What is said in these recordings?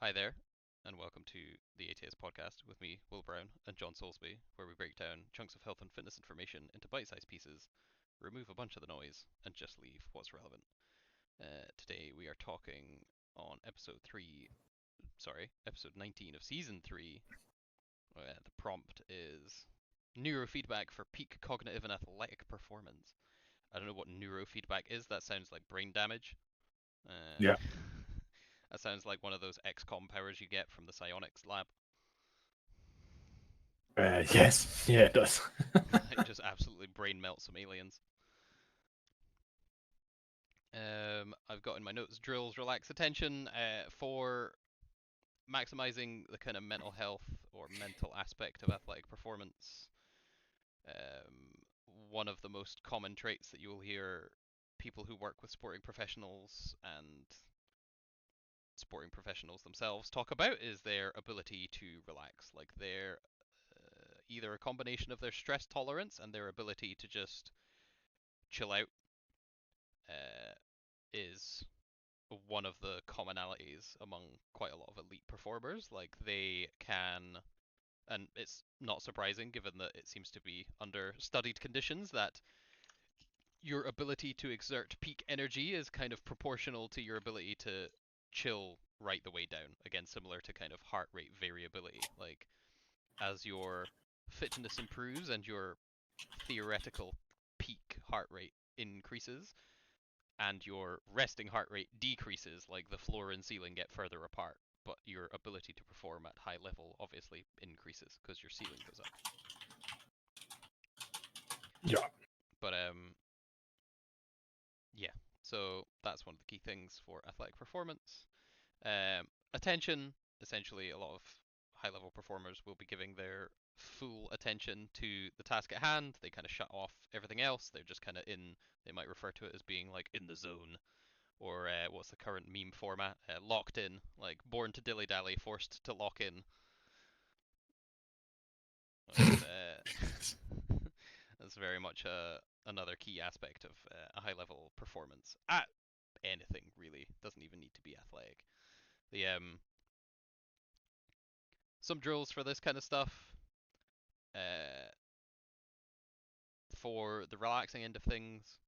Hi there, and welcome to the ATS podcast with me, Will Brown, and John Soulsby, where we break down chunks of health and fitness information into bite sized pieces, remove a bunch of the noise, and just leave what's relevant. Today we are talking on episode 19 of season 3. The prompt is Neurofeedback for peak cognitive and athletic performance. I don't know what neurofeedback is, that sounds like brain damage. Uh, Yeah. that sounds like one of those XCOM powers you get from the psionics lab. Yes. Yeah, it does. It just absolutely brain melt some aliens. I've got in my notes drills, relax attention for maximizing the kind of mental health or mental aspect of athletic performance. Um, One of the most common traits that you will hear people who work with sporting professionals and sporting professionals themselves talk about is their ability to relax. Like their either a combination of their stress tolerance and their ability to just chill out uh, is one of the commonalities among quite a lot of elite performers. Like they can, and it's not surprising given that it seems to be under studied conditions that your ability to exert peak energy is kind of proportional to your ability to chill right the way down. Again, similar to kind of heart rate variability. Like as your fitness improves and your theoretical peak heart rate increases, and your resting heart rate decreases, like the floor and ceiling get further apart, but your ability to perform at high level obviously increases because your ceiling goes up. Yeah. But yeah, so that's one of the key things for athletic performance. Attention, essentially, a lot of high level performers will be giving their full attention to the task at hand. They kind of shut off everything else. They're just kind of in, they might refer to it as being like in the zone, or what's the current meme format? Locked in, like born to dilly dally, forced to lock in. That's, that's very much another key aspect of a high level performance at anything really. Doesn't even need to be athletic. The Some drills for this kind of stuff. Uh, for the relaxing end of things,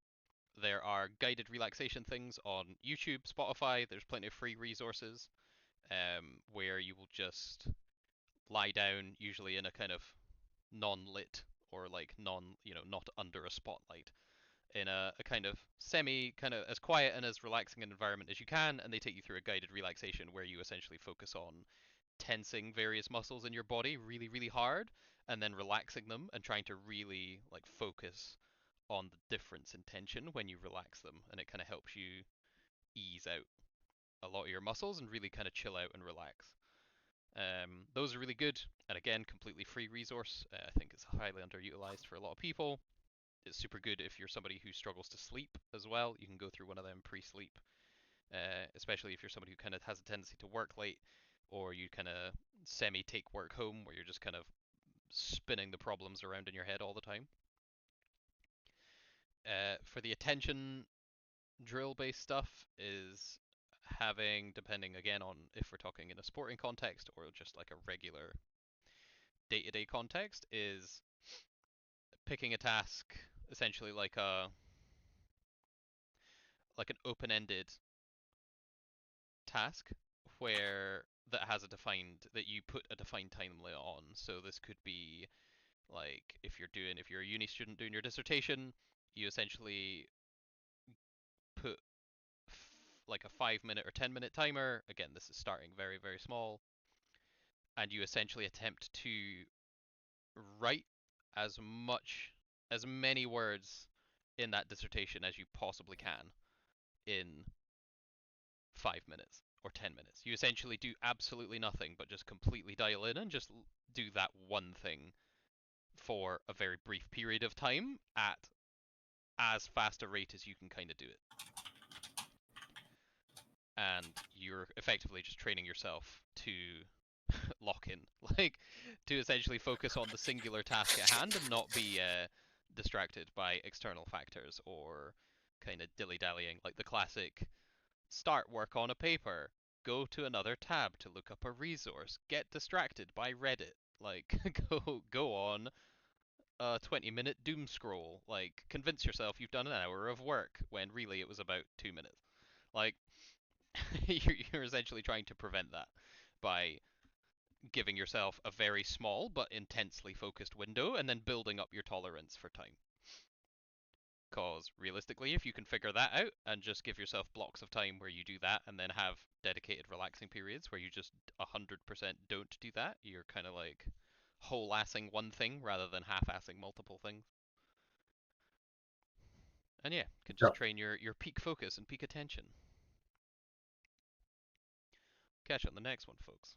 there are guided relaxation things on YouTube, Spotify. There's plenty of free resources where you will just lie down, usually in a kind of non-lit or like not under a spotlight, in a kind of kind of as quiet and as relaxing an environment as you can, and they take you through a guided relaxation where you essentially focus on tensing various muscles in your body really, really hard, and then relaxing them and trying to really like focus on the difference in tension when you relax them, and it kind of helps you ease out a lot of your muscles and really kind of chill out and relax. Those are really good, and again, completely free resource. I think it's highly underutilized for a lot of people. It's super good if you're somebody who struggles to sleep as well. You can go through one of them pre-sleep, especially if you're somebody who kind of has a tendency to work late, or you kind of semi take work home, where you're just kind of spinning the problems around in your head all the time. For the attention drill based stuff is having, depending again on if we're talking in a sporting context or just like a regular day to day context, is picking a task essentially like an open ended task where that has a defined that you put a defined time limit on. So this could be like if you're a uni student doing your dissertation, you essentially put like a 5 minute or 10 minute timer. Again, this is starting very, very small, and you essentially attempt to write as many words in that dissertation as you possibly can in 5 minutes or 10 minutes. You essentially do absolutely nothing but just completely dial in and just do that one thing for a very brief period of time at as fast a rate as you can kind of do it. And you're effectively just training yourself to lock in, like to essentially focus on the singular task at hand and not be distracted by external factors or kind of dilly dallying, like the classic start work on a paper, go to another tab to look up a resource, get distracted by Reddit, like go on a 20-minute doom scroll, like convince yourself you've done an hour of work when really it was about 2 minutes. Like you're essentially trying to prevent that by giving yourself a very small but intensely focused window and then building up your tolerance for time. Because realistically, if you can figure that out and just give yourself blocks of time where you do that and then have dedicated relaxing periods where you just 100% don't do that, you're kind of like whole-assing one thing rather than half-assing multiple things. And yeah, can Yeah. just train your peak focus and peak attention. Catch you on the next one, folks.